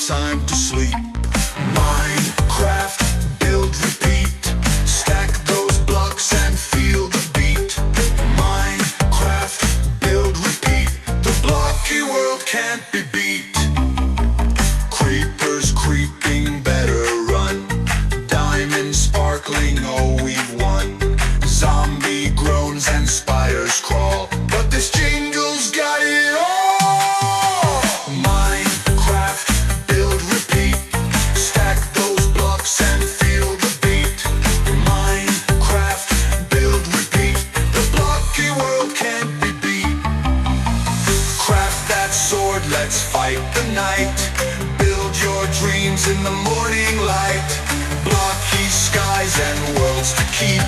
time to sleep. Minecraft, build, repeat. Stack those blocks and feel the beat. Minecraft, build, repeat. The blocky world can't be beat. Creepers creeping, better run. Diamonds sparkling, oh we've won. Zombie groans and spiders crawl, but this jingle's got it all. Minecraft, build, repeat. Stack those blocks and feel the beat. Minecraft, build, repeat. The blocky world can't be beat. Craft that sword, let's fight the night. Build your dreams in the morning light. Blocky skies and worlds to keep.